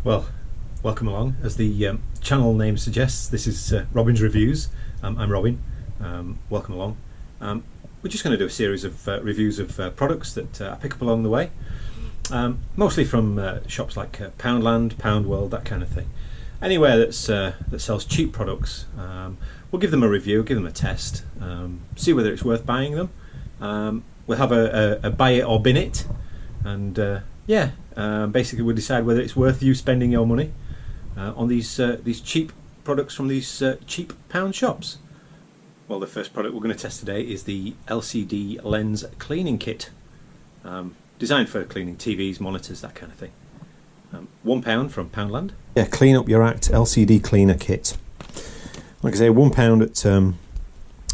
Well, welcome along. As the channel name suggests, this is Robin's Reviews. I'm Robin. Welcome along. We're just going to do a series of reviews of products that I pick up along the way, mostly from shops like Poundland, Poundworld, that kind of thing. Anywhere that's that sells cheap products, we'll give them a review, give them a test, see whether it's worth buying them. We'll have a buy it or bin it, and basically we'll decide whether it's worth you spending your money on these cheap products from these cheap pound shops. Well, the first product we're going to test today is the LCD lens cleaning kit, designed for cleaning TVs, monitors, that kind of thing. £1 from Poundland. Yeah, Clean Up Your Act LCD cleaner kit. Like I say, £1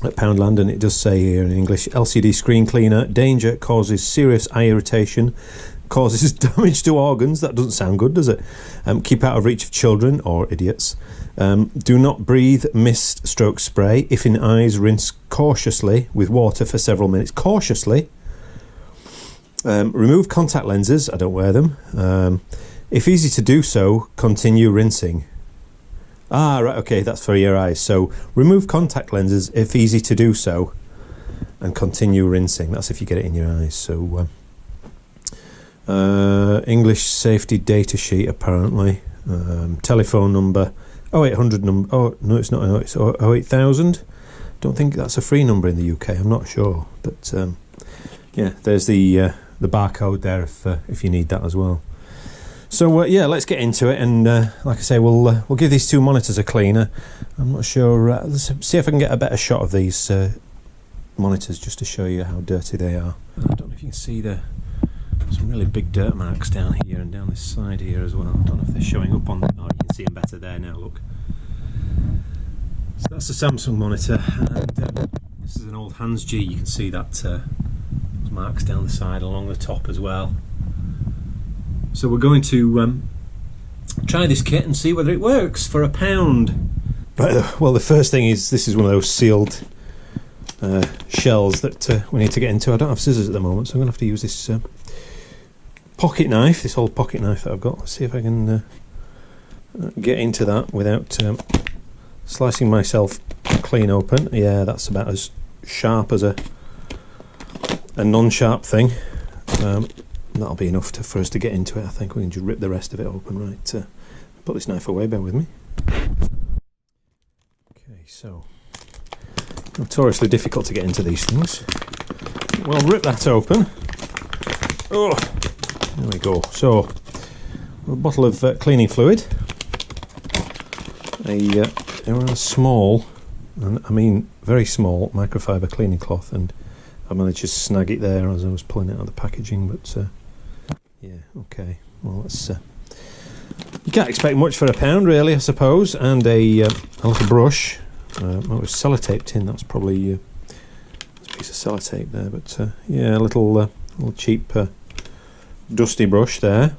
at Poundland, and it does say here in English, LCD screen cleaner, danger, causes serious eye irritation, causes damage to organs. That doesn't sound good, does it? Keep out of reach of children or idiots. Do not breathe mist stroke spray. If in eyes, rinse cautiously with water for several minutes. Cautiously. Remove contact lenses. I don't wear them. If easy to do so, continue rinsing. Ah, right, okay, that's for your eyes. So remove contact lenses if easy to do so, and continue rinsing. That's if you get it in your eyes. So English safety data sheet apparently. Telephone number 0800 number. Oh no, it's not. No, it's 08000. Don't think that's a free number in the UK. I'm not sure, but yeah, there's the barcode there if you need that as well. So yeah, let's get into it, and like I say, we'll give these two monitors a cleaner. I'm not sure. Let's see if I can get a better shot of these monitors just to show you how dirty they are. I don't know if you can see some really big dirt marks down here and down this side here as well. I don't know if they're showing up on. Oh, you can see them better there now. Look. So that's a Samsung monitor, and this is an old Hans G. You can see that those marks down the side, along the top as well. So we're going to try this kit and see whether it works for £1. Right, well, the first thing is this is one of those sealed shells that we need to get into. I don't have scissors at the moment, so I'm going to have to use this pocket knife, this old pocket knife that I've got. Let's see if I can get into that without slicing myself clean open. Yeah, that's about as sharp as a non-sharp thing. That'll be enough for us to get into it. I think we can just rip the rest of it open. Right, put this knife away, bear with me. Okay, so notoriously difficult to get into these things. Well, rip that open. Oh, there we go. So a bottle of cleaning fluid, a small, and I mean very small, microfiber cleaning cloth, and I managed to snag it there as I was pulling it out of the packaging, but yeah, okay. Well, let's. You can't expect much for £1, really, I suppose. And a little brush. It was sellotape tin. That's probably there's a piece of sellotape there, but yeah, a little cheap dusty brush there.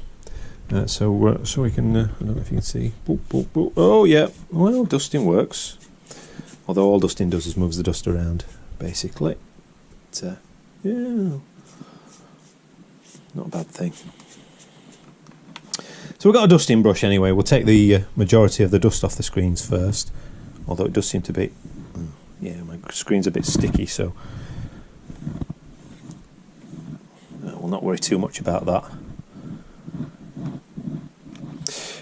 So we can. I don't know if you can see. Boop, boop, boop. Oh yeah. Well, dusting works. Although all dusting does is moves the dust around, basically. But, yeah. Not a bad thing. So we've got a dusting brush anyway. We'll take the majority of the dust off the screens first, although it does seem to be, yeah, my screen's a bit sticky, so we'll not worry too much about that.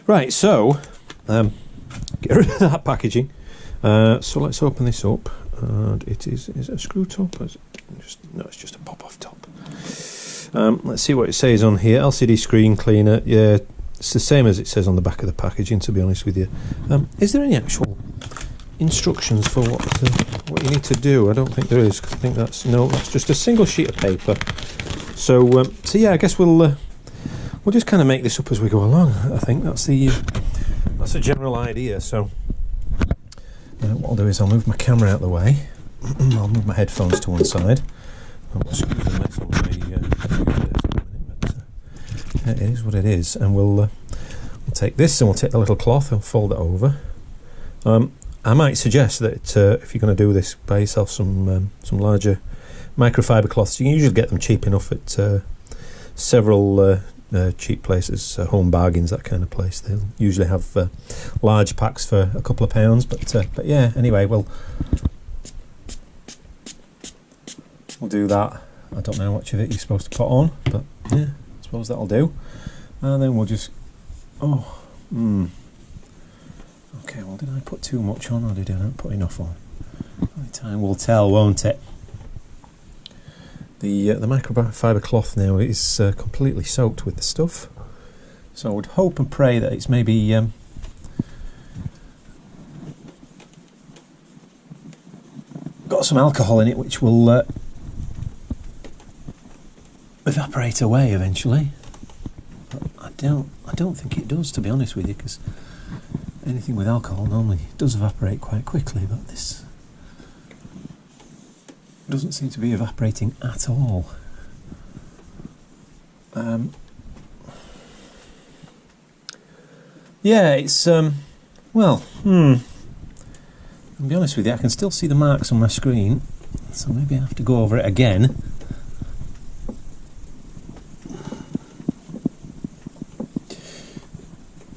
Right, so get rid of that packaging. So let's open this up, and is it a screw top? No, it's just a pop-off top. Let's see what it says on here. LCD screen cleaner. Yeah, it's the same as it says on the back of the packaging, to be honest with you. Is there any actual instructions for what you need to do? I don't think there is. I think that's just a single sheet of paper. So yeah, I guess we'll just kind of make this up as we go along. I think that's a general idea. So what I'll do is I'll move my camera out of the way. I'll move my headphones to one side. It is what it is, and we'll take this and we'll take the little cloth and fold it over. I might suggest that if you're going to do this, buy yourself some larger microfiber cloths. You can usually get them cheap enough at several cheap places, Home Bargains, that kind of place. They'll usually have large packs for a couple of pounds. But yeah, anyway, we'll do that. I don't know how much of it you're supposed to put on, but yeah, I suppose that'll do. And then we'll just okay, well, did I put too much on, or did I not put enough on? Only time will tell, won't it? The microfiber cloth now is completely soaked with the stuff, so I would hope and pray that it's maybe got some alcohol in it, which will evaporate away eventually. But I don't think it does, to be honest with you, because anything with alcohol normally does evaporate quite quickly, but this doesn't seem to be evaporating at all. Yeah, it's well, I'll be honest with you, I can still see the marks on my screen, so maybe I have to go over it again.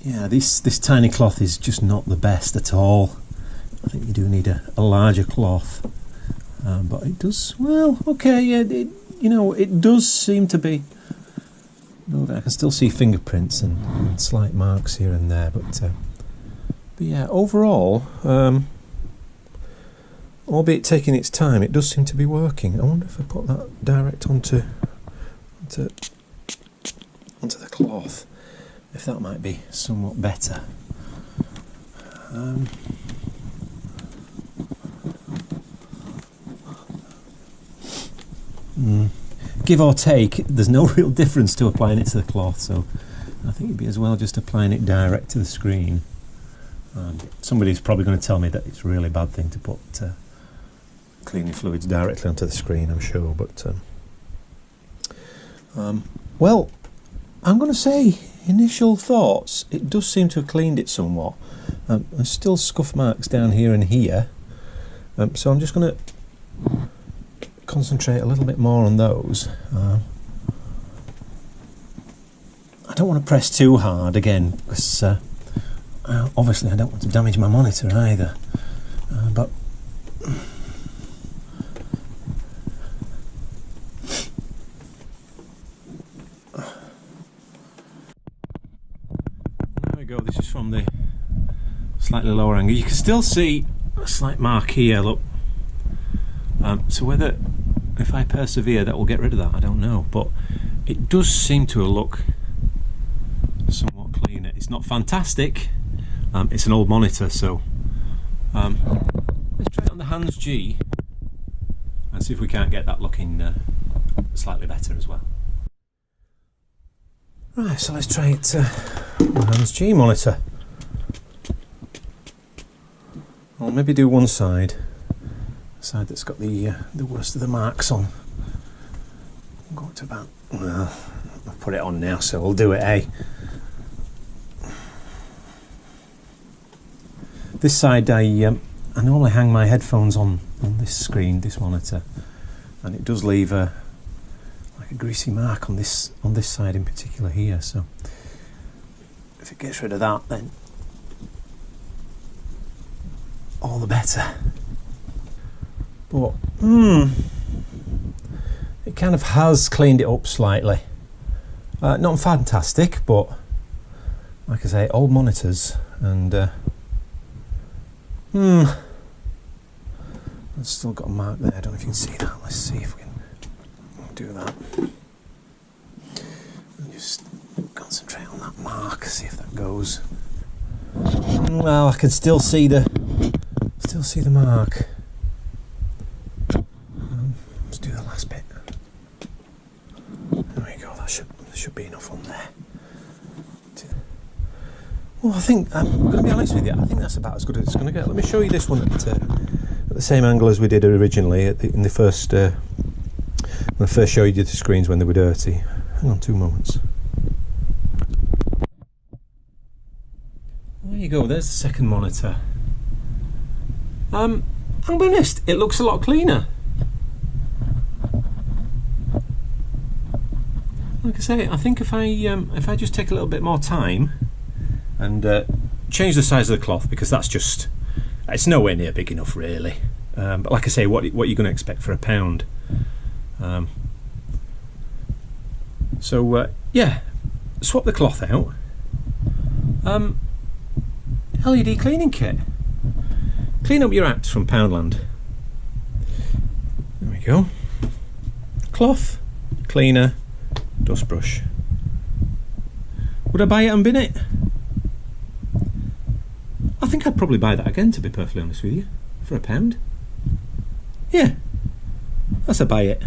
Yeah, this tiny cloth is just not the best at all. I think you do need a larger cloth. But it does, well, okay, yeah, it does seem to be. I can still see fingerprints and slight marks here and there, but yeah, overall, albeit taking its time, it does seem to be working. I wonder if I put that direct onto the cloth, if that might be somewhat better. Give or take, there's no real difference to applying it to the cloth, so I think it'd be as well just applying it direct to the screen. Somebody's probably going to tell me that it's a really bad thing to put cleaning fluids directly onto the screen, I'm sure, but well, I'm going to say initial thoughts, it does seem to have cleaned it somewhat. There's still scuff marks down here and here, so I'm just going to concentrate a little bit more on those. I don't want to press too hard again, because obviously I don't want to damage my monitor either, but there we go. This is from the slightly lower angle. You can still see a slight mark here, look. So whether, if I persevere, that will get rid of that, I don't know, but it does seem to look somewhat cleaner. It's not fantastic, it's an old monitor, so let's try it on the hands G and see if we can't get that looking slightly better as well. Right, so let's try it on the hands G monitor. I'll maybe do one side that's got the worst of the marks on. I'll go to about, well, I've put it on now, so we'll do it, eh? This side, I normally hang my headphones on this screen, this monitor, and it does leave like a greasy mark on this side in particular here, so if it gets rid of that, then all the better. But it kind of has cleaned it up slightly. Not fantastic, but like I say, old monitors, and I've still got a mark there. I don't know if you can see that. Let's see if we can do that. And just concentrate on that mark, see if that goes. Well, I can still see the mark. Let's do the last bit. There we go. There should be enough on there. Well, I think I'm going to be honest with you. I think that's about as good as it's going to get. Let me show you this one at the same angle as we did originally in the first. When I first showed you the screens when they were dirty. Hang on 2 moments. There you go. There's the second monitor. I'll be honest. It looks a lot cleaner. like I say, I think if I just take a little bit more time and change the size of the cloth, because it's nowhere near big enough really. But like I say, what you're going to expect for £1. So yeah, swap the cloth out. LED cleaning kit. Clean up your act from Poundland. There we go. Cloth, cleaner, dust brush. Would I buy it and bin it? I think I'd probably buy that again, to be perfectly honest with you, for £1. Yeah, that's a buy it.